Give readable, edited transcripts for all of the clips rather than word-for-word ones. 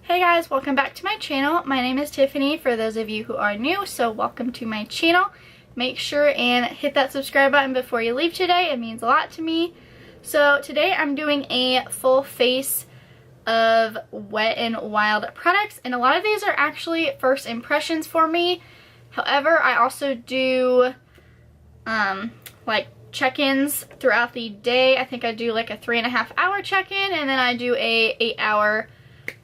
Hey guys, welcome back to my channel. My name is Tiffany for those of you who are new, so welcome to my channel. Make sure and hit that subscribe button before you leave today. It means a lot to me. So today I'm doing a full face of Wet n Wild products, and a lot of these are actually first impressions for me. However, I also do like check-ins throughout the day. I think I do like a 3.5 hour check-in, and then I do a 8-hour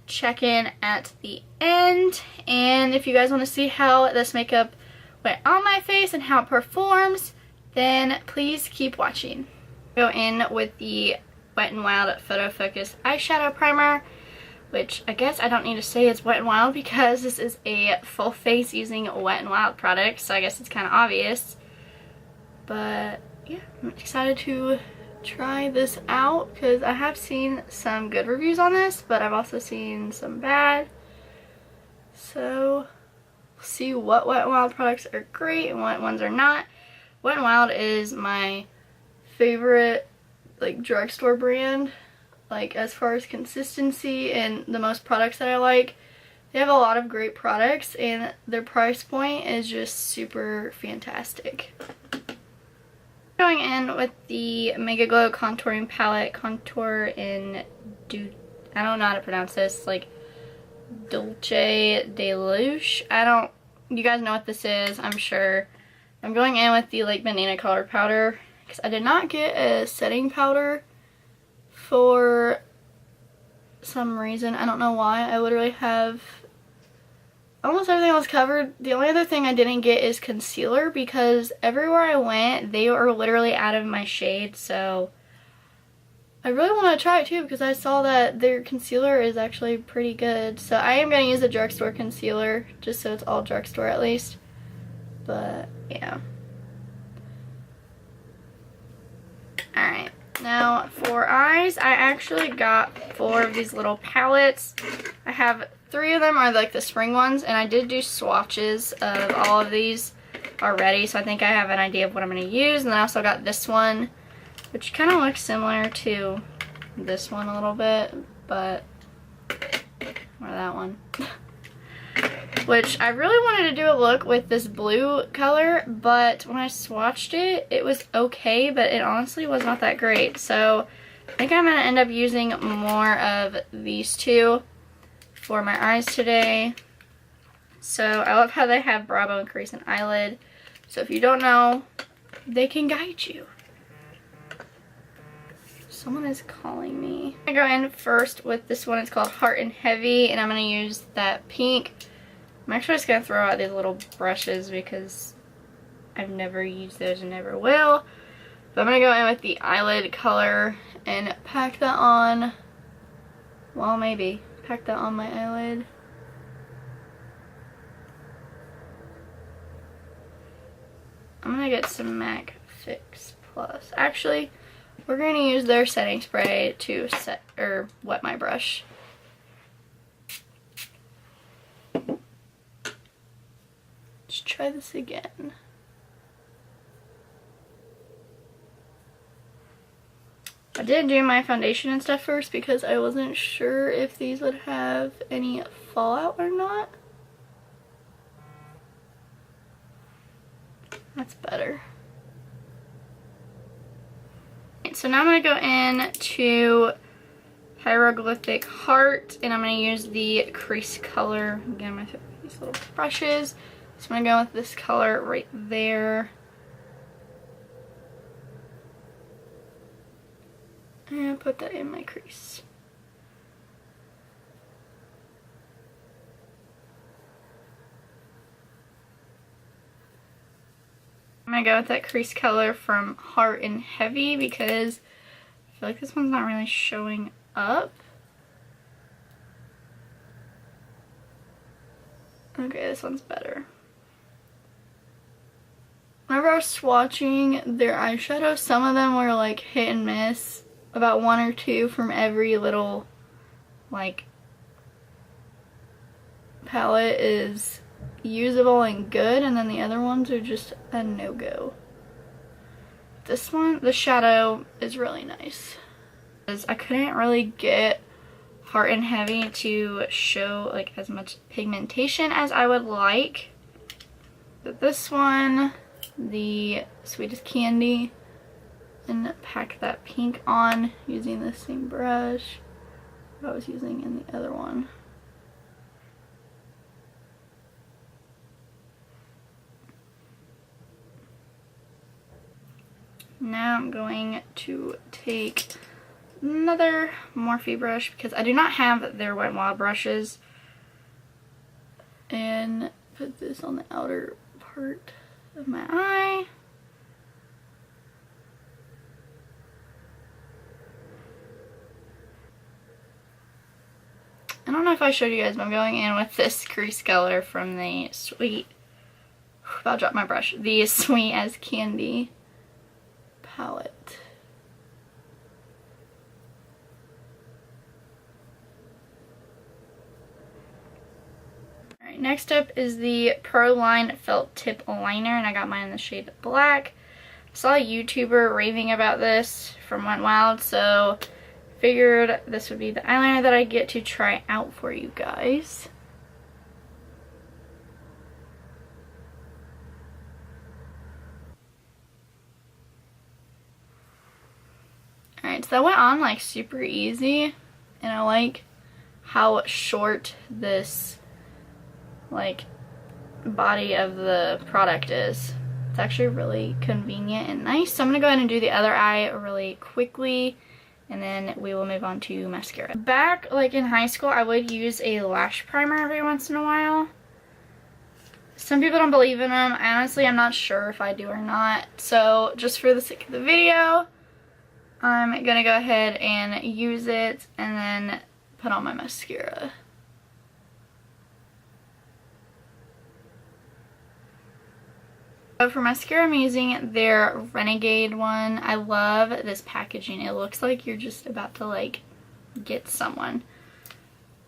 check-in at the end. And if you guys want to see how this makeup went on my face and how it performs, then please keep watching. Go in with the Wet n Wild Photo Focus eyeshadow primer, which I guess I don't need to say it's Wet n Wild because this is a full face using Wet n Wild products, so I guess it's kind of obvious. But yeah, I'm excited to try this out because I have seen some good reviews on this, but I've also seen some bad. So we'll see what Wet n Wild products are great and what ones are not. Wet n Wild is my favorite like drugstore brand, like as far as consistency and the most products that I like. They have a lot of great products and their price point is just super fantastic. Going in with the Mega Glow Contouring Palette, Contour in I don't know how to pronounce this, like Dolce de Luce. You guys know what this is, I'm sure. I'm going in with the like banana color powder because I did not get a setting powder for some reason. I don't know why. I literally have almost everything else covered. The only other thing I didn't get is concealer because everywhere I went, they were literally out of my shade. So I really want to try it too because I saw that their concealer is actually pretty good. So I am going to use the drugstore concealer just so it's all drugstore at least. But yeah. Alright, now for eyes, I actually got 4 of these little palettes. I have 3 of them are like the spring ones, and I did do swatches of all of these already, so I think I have an idea of what I'm going to use. And then I also got this one, which kind of looks similar to this one a little bit, but or that one. Which I really wanted to do a look with this blue color, but when I swatched it, it was okay, but it honestly was not that great. So I think I'm going to end up using more of these two for my eyes today. So I love how they have brow bone, crease, and eyelid. So if you don't know, they can guide you. Someone is calling me. I go in first with this one. It's called Heart and Heavy, and I'm going to use that pink. I'm actually just going to throw out these little brushes because I've never used those and never will. But I'm going to go in with the eyelid color and pack that on. Well, maybe. Pack that on my eyelid. I'm going to get some MAC Fix Plus. Actually, we're going to use their setting spray to set or wet my brush. Let's try this again. I did do my foundation and stuff first because I wasn't sure if these would have any fallout or not. That's better. So now I'm going to go in to Hieroglyphic Heart, and I'm going to use the crease color. Again, I'm going to these little brushes. So I'm going to go with this color right there. And put that in my crease. I'm going to go with that crease color from Heart and Heavy because I feel like this one's not really showing up. Okay, this one's better. Whenever I was swatching their eyeshadow, some of them were like hit and miss. About 1 or 2 from every little like palette is usable and good, and then the other ones are just a no-go. This one, the shadow is really nice. I couldn't really get Heart and Heavy to show like as much pigmentation as I would like. But this one, the Sweet as Candy, and pack that pink on using the same brush that I was using in the other one. Now I'm going to take another Morphe brush because I do not have their Wet n Wild brushes, and put this on the outer part of my eye. I don't know if I showed you guys, but I'm going in with this crease color from the about dropped my brush, the Sweet as Candy palette. Alright, next up is the Proline Felt Tip Liner, and I got mine in the shade Black. I saw a YouTuber raving about this from Wet n Wild, so figured this would be the eyeliner that I get to try out for you guys. Alright, so that went on like super easy, and I like how short this like body of the product is. It's actually really convenient and nice. So I'm gonna go ahead and do the other eye really quickly, and then we will move on to mascara. Back like in high school, I would use a lash primer every once in a while. Some people don't believe in them. Honestly, I'm not sure if I do or not. So just for the sake of the video, I'm gonna go ahead and use it and then put on my mascara. So for mascara, I'm using their Renegade one. I love this packaging. It looks like you're just about to like get someone.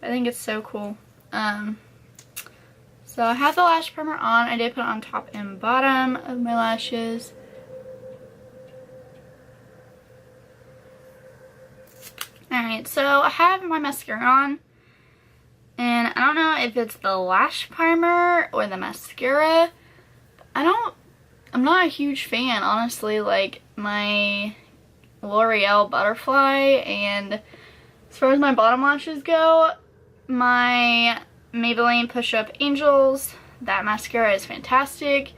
I think it's so cool. So I have the lash primer on. I did put it on top and bottom of my lashes. Alright, so I have my mascara on, and I don't know if it's the lash primer or the mascara. I'm not a huge fan, honestly. Like my L'Oreal Butterfly, and as far as my bottom lashes go, my Maybelline Push Up Angels, that mascara is fantastic.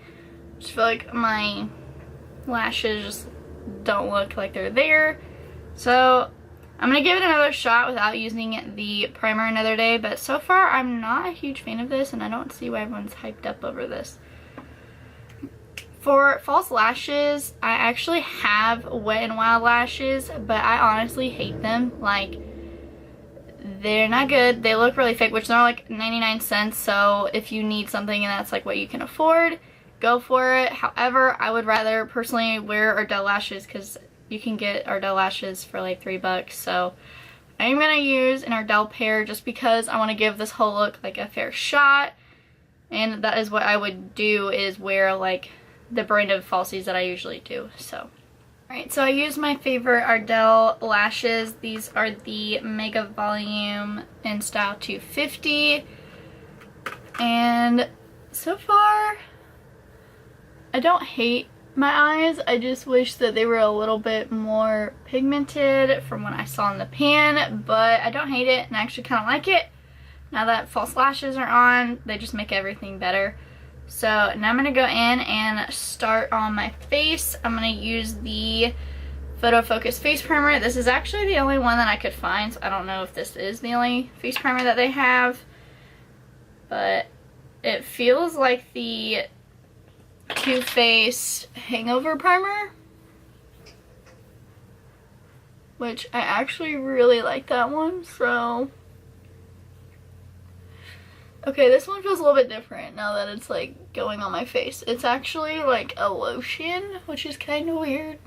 I just feel like my lashes just don't look like they're there. So I'm going to give it another shot without using the primer another day, but so far I'm not a huge fan of this, and I don't see why everyone's hyped up over this. For false lashes, I actually have Wet n Wild lashes, but I honestly hate them. Like, they're not good. They look really fake, which they're like 99 cents, so if you need something and that's like what you can afford, go for it. However, I would rather personally wear Ardell lashes because you can get Ardell lashes for like $3, so I'm gonna use an Ardell pair just because I want to give this whole look like a fair shot, and that is what I would do, is wear like the brand of falsies that I usually do. So alright, so I used my favorite Ardell lashes. These are the Mega Volume in Style 250, and so far I don't hate my eyes. I just wish that they were a little bit more pigmented from what I saw in the pan, but I don't hate it, and I actually kind of like it. Now that false lashes are on, they just make everything better. So now I'm going to go in and start on my face. I'm going to use the Photo Focus Face Primer. This is actually the only one that I could find, so I don't know if this is the only face primer that they have, but it feels like the Too Faced Hangover Primer, which I actually really like that one. So okay, this one feels a little bit different now that it's like going on my face. It's actually like a lotion, which is kind of weird.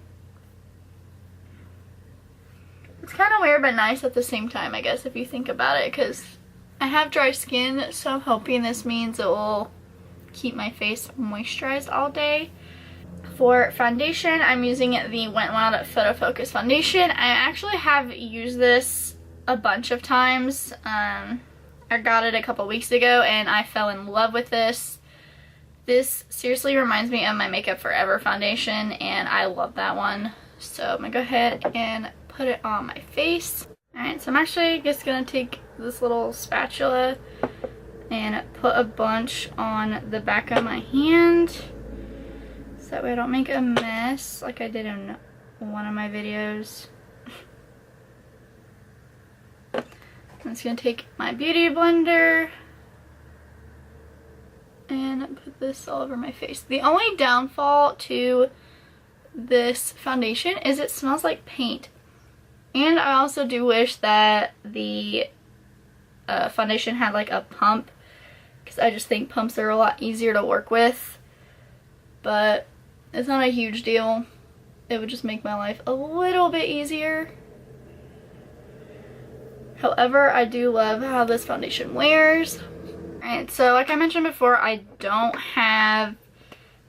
It's kind of weird but nice at the same time, I guess, if you think about it, because I have dry skin, so I'm hoping this means it will keep my face moisturized all day. For foundation, I'm using the Wet n Wild Photo Focus Foundation. I actually have used this a bunch of times. I got it a couple weeks ago and I fell in love with this. This seriously reminds me of my Makeup Forever foundation and I love that one. So I'm gonna go ahead and put it on my face. Alright, so I'm actually just gonna take this little spatula and put a bunch on the back of my hand so that way I don't make a mess like I did in one of my videos. I'm just gonna take my beauty blender and put this all over my face. The only downfall to this foundation is it smells like paint. And I also do wish that the foundation had like a pump, because I just think pumps are a lot easier to work with. But it's not a huge deal. It would just make my life a little bit easier. However, I do love how this foundation wears. Alright, so like I mentioned before, I don't have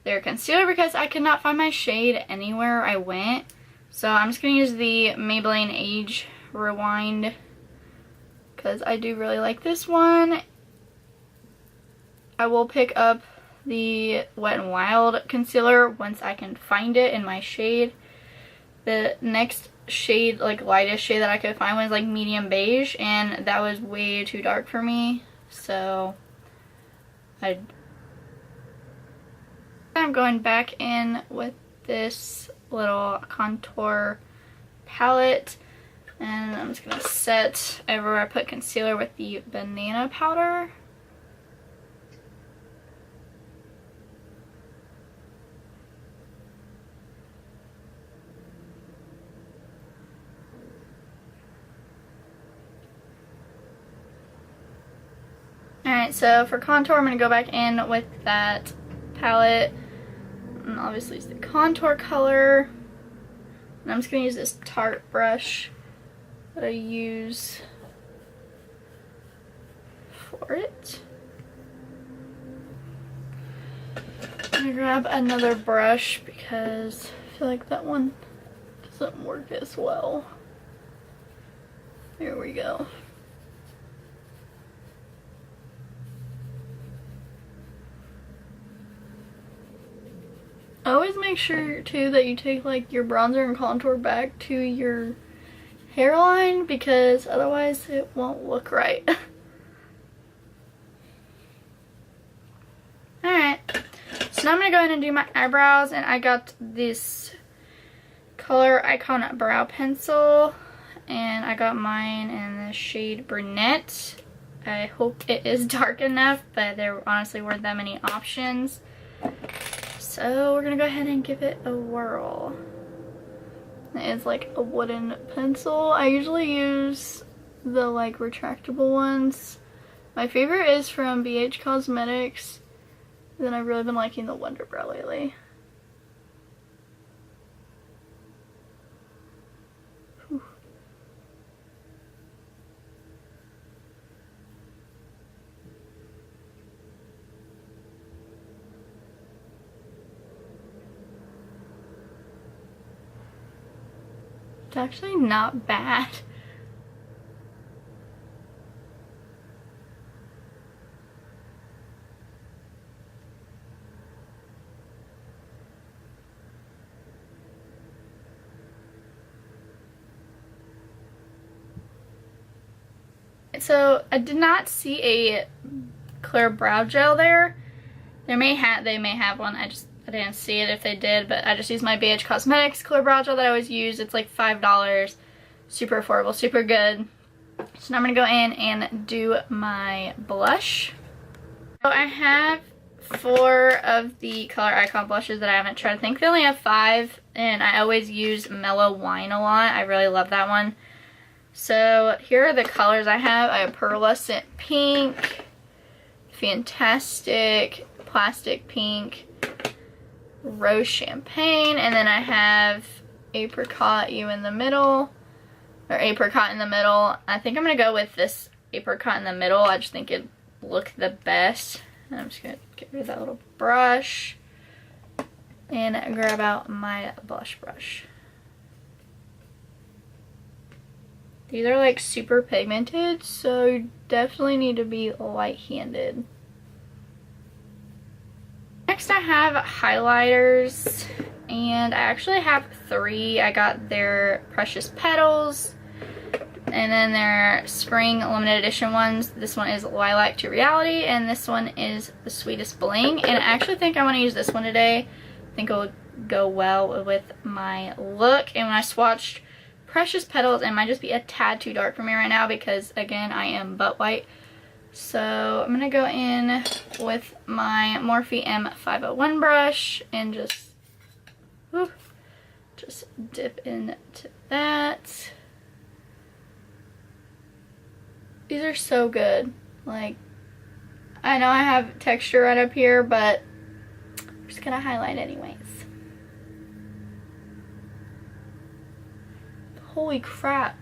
their concealer because I could not find my shade anywhere I went. So I'm just going to use the Maybelline Age Rewind because I do really like this one. I will pick up the Wet n Wild concealer once I can find it in my shade. The next shade, like lightest shade that I could find was like medium beige, and that was way too dark for me. So I'm going back in with this little contour palette, and I'm just gonna set everywhere I put concealer with the banana powder. Alright, so for contour, I'm going to go back in with that palette. And obviously it's the contour color. And I'm just going to use this Tarte brush that I use for it. I'm going to grab another brush because I feel like that one doesn't work as well. There we go. Always make sure too that you take like your bronzer and contour back to your hairline because otherwise it won't look right. Alright, so now I'm going to go ahead and do my eyebrows, and I got this Color Icon brow pencil and I got mine in the shade Brunette. I hope it is dark enough, but there honestly weren't that many options. So we're gonna go ahead and give it a whirl. It's like a wooden pencil. I usually use the like retractable ones. My favorite is from BH Cosmetics. Then I've really been liking the Wonder Brow lately. Whew. It's actually not bad. So I did not see a clear brow gel there. They may have one. I didn't see it if they did, but I just used my BH Cosmetics clear brow gel that I always use. It's like $5. Super affordable, super good. So now I'm gonna go in and do my blush. So I have 4 of the Color Icon blushes that I haven't tried. I think they only have 5, and I always use Mellow Wine a lot. I really love that one. So here are the colors I have. I have Pearlescent Pink, Fantastic Plastic Pink, Rose Champagne, and then I have Apricot You in the middle, or Apricot in the middle. I think I'm going to go with this Apricot in the middle. I just think it looked the best. And I'm just going to get rid of that little brush and grab out my blush brush. These are like super pigmented, so you definitely need to be light-handed. Next I have highlighters, and I actually have 3. I got their Precious Petals, and then their spring limited edition ones. This one is Lilac to Reality, and this one is the Sweetest Bling. And I actually think I want to use this one today. I think it will go well with my look. And when I swatched Precious Petals, it might just be a tad too dark for me right now because, again, I am butt white. So I'm going to go in with my Morphe M501 brush and just dip into that. These are so good. Like, I know I have texture right up here, but I'm just gonna highlight anyways. Holy crap.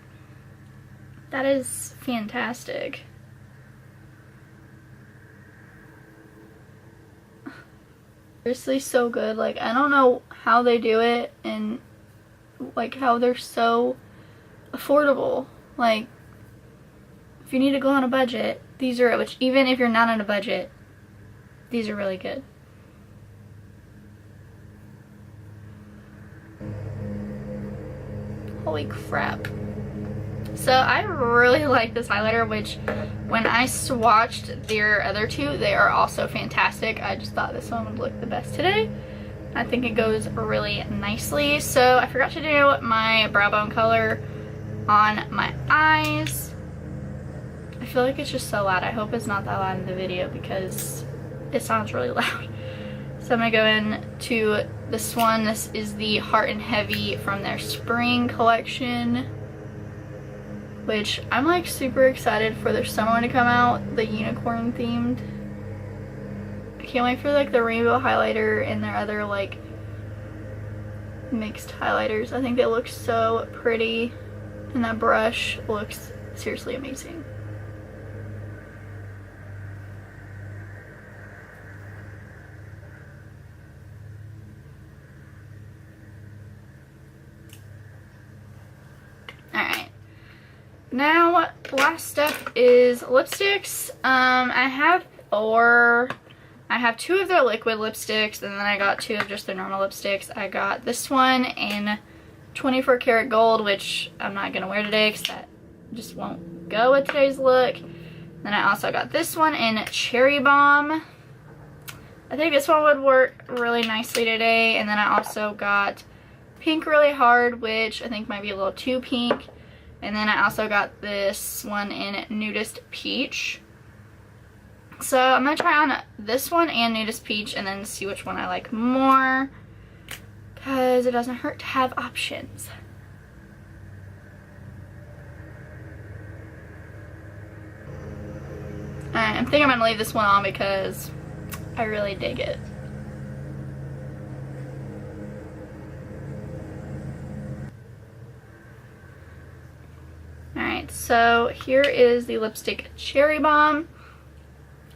That is fantastic. Seriously, so good. Like, I don't know how they do it and like how they're so affordable. Like, if you need to go on a budget, these are, which even if you're not on a budget, these are really good. Holy crap. So I really like this highlighter, which when I swatched their other 2, they are also fantastic. I just thought this one would look the best today. I think it goes really nicely. So I forgot to do my brow bone color on my eyes. I feel like it's just so loud. I hope it's not that loud in the video because it sounds really loud. So I'm gonna go in to this one. This is the Heart and Heavy from their spring collection, which I'm like super excited for their summer one to come out, the unicorn themed. I can't wait for like the rainbow highlighter and their other like mixed highlighters. I think they look so pretty, and that brush looks seriously amazing. Now, last step is lipsticks. I have 4. I have 2 of their liquid lipsticks, and then I got 2 of just their normal lipsticks. I got this one in 24 karat gold, which I'm not going to wear today because that just won't go with today's look. Then I also got this one in Cherry Bomb. I think this one would work really nicely today. And then I also got Pink Really Hard, which I think might be a little too pink. And then I also got this one in Nudist Peach. So I'm going to try on this one and Nudist Peach and then see which one I like more, because it doesn't hurt to have options. Alright, I think I'm going to leave this one on because I really dig it. Alright, so here is the lipstick Cherry Bomb.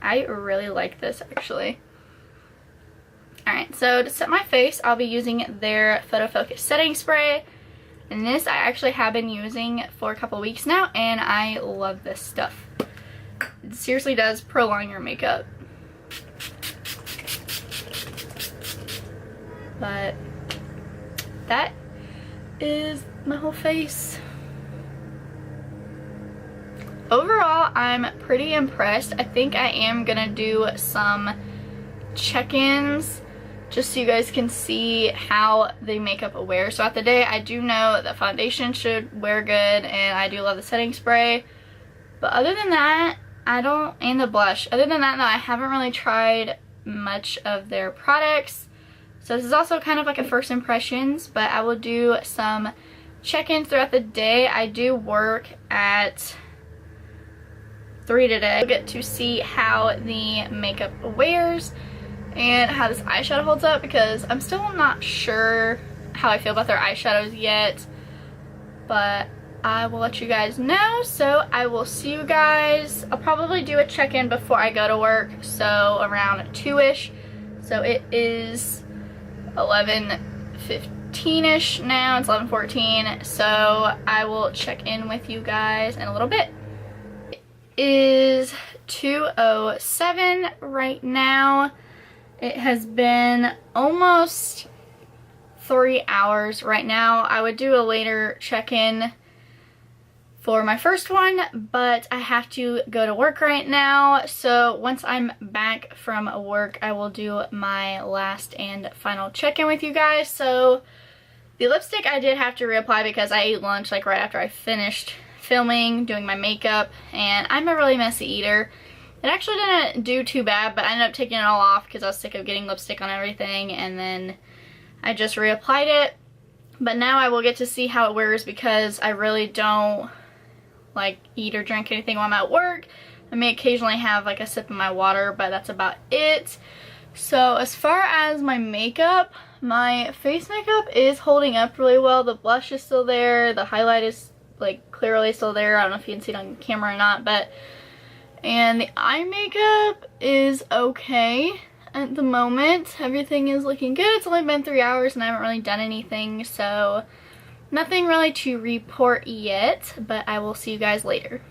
I really like this actually. Alright, so to set my face, I'll be using their Photo Focus setting spray. And this I actually have been using for a couple weeks now, and I love this stuff. It seriously does prolong your makeup. But that is my whole face. Overall, I'm pretty impressed. I think I am gonna do some check-ins just so you guys can see how the makeup wears throughout the day. I do know that foundation should wear good, and I do love the setting spray. But other than that, and the blush. Other than that, though, I haven't really tried much of their products. So this is also kind of like a first impressions, but I will do some check-ins throughout the day. I do work at 3 today. You'll get to see how the makeup wears and how this eyeshadow holds up, because I'm still not sure how I feel about their eyeshadows yet, but I will let you guys know. So I will see you guys. I'll probably do a check-in before I go to work, so around 2-ish. So it is 11:15. 11:14ish now. It's 11:14, so I will check in with you guys in a little bit. It is 2:07 right now. It has been almost 3 hours right now. I would do a later check-in for my first one, but I have to go to work right now. So once I'm back from work, I will do my last and final check-in with you guys. So the lipstick I did have to reapply because I ate lunch like right after I finished filming, doing my makeup, and I'm a really messy eater. It actually didn't do too bad, but I ended up taking it all off because I was sick of getting lipstick on everything, and then I just reapplied it. But now I will get to see how it wears because I really don't like eat or drink anything while I'm at work. I may occasionally have like a sip of my water, but that's about it. So as far as my makeup, my face makeup is holding up really well. The blush is still there. The highlight is like clearly still there. I don't know if you can see it on camera or not, but and the eye makeup is okay at the moment. Everything is looking good. It's only been 3 hours and I haven't really done anything, so nothing really to report yet, but I will see you guys later.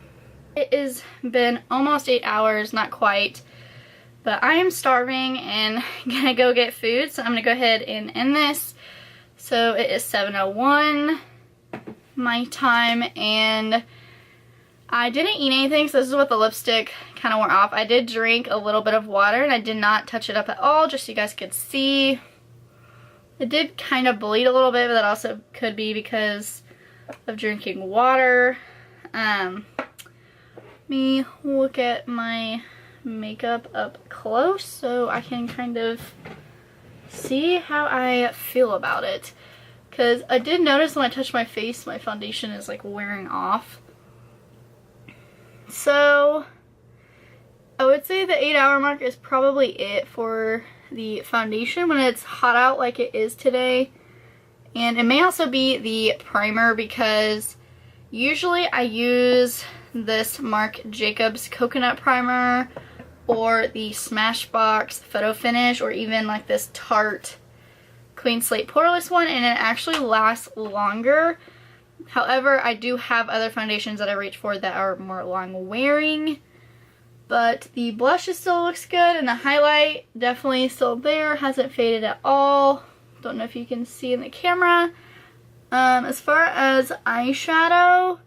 It has been almost 8 hours, not quite, but I am starving and gonna go get food, so I'm gonna go ahead and end this. So it is 7:01 my time, and I didn't eat anything, so this is what the lipstick kind of wore off. I did drink a little bit of water, and I did not touch it up at all, just so you guys could see. It did kind of bleed a little bit, but that also could be because of drinking water. Let me look at my makeup up close so I can kind of see how I feel about it. Because I did notice when I touch my face, my foundation is like wearing off. So I would say the 8-hour mark is probably it for the foundation when it's hot out like it is today. And it may also be the primer because usually I use this Marc Jacobs coconut primer or the Smashbox Photo Finish, or even like this Tarte Clean Slate Poreless one, and it actually lasts longer. However, I do have other foundations that I reach for that are more long wearing. But the blush still looks good, and the highlight definitely still there. Hasn't faded at all. Don't know if you can see in the camera. As far as eyeshadow,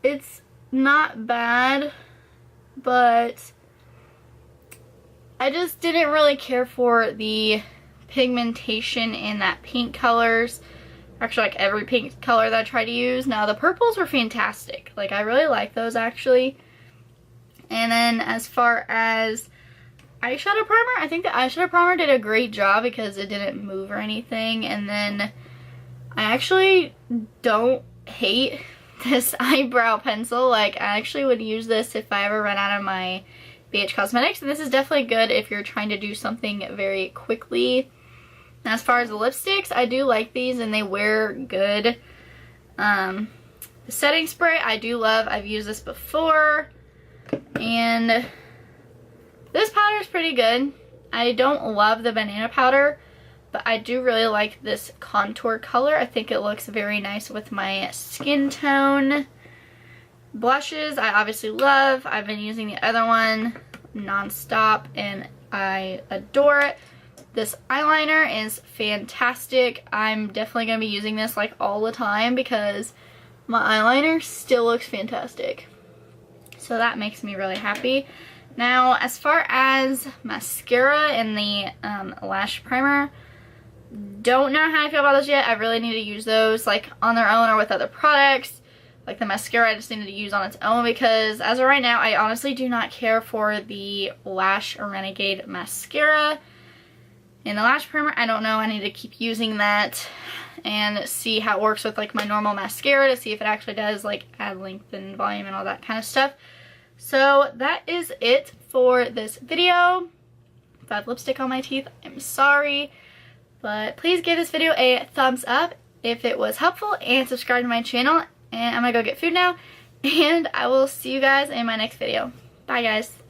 it's not bad, but I just didn't really care for the pigmentation in that pink colors. Actually, like every pink color that I tried to use. Now, the purples were fantastic. Like, I really like those, actually. And then as far as eyeshadow primer, I think the eyeshadow primer did a great job because it didn't move or anything. And then I actually don't hate this eyebrow pencil. Like, I actually would use this if I ever run out of my BH Cosmetics. And this is definitely good if you're trying to do something very quickly. And as far as the lipsticks, I do like these and they wear good. The setting spray I do love. I've used this before. And this powder is pretty good. I don't love the banana powder, but I do really like this contour color. I think it looks very nice with my skin tone. Blushes I obviously love. I've been using the other one non-stop and I adore it. This eyeliner is fantastic. I'm definitely going to be using this like all the time because my eyeliner still looks fantastic. So that makes me really happy. Now, as far as mascara and the lash primer, don't know how I feel about those yet. I really need to use those like on their own or with other products. Like the mascara I just needed to use on its own because as of right now, I honestly do not care for the Lash Renegade mascara. And the lash primer, I don't know. I need to keep using that and see how it works with like my normal mascara to see if it actually does like add length and volume and all that kind of stuff. So that is it for this video. If I have lipstick on my teeth, I'm sorry. But please give this video a thumbs up if it was helpful and subscribe to my channel. And I'm gonna go get food now. And I will see you guys in my next video. Bye guys.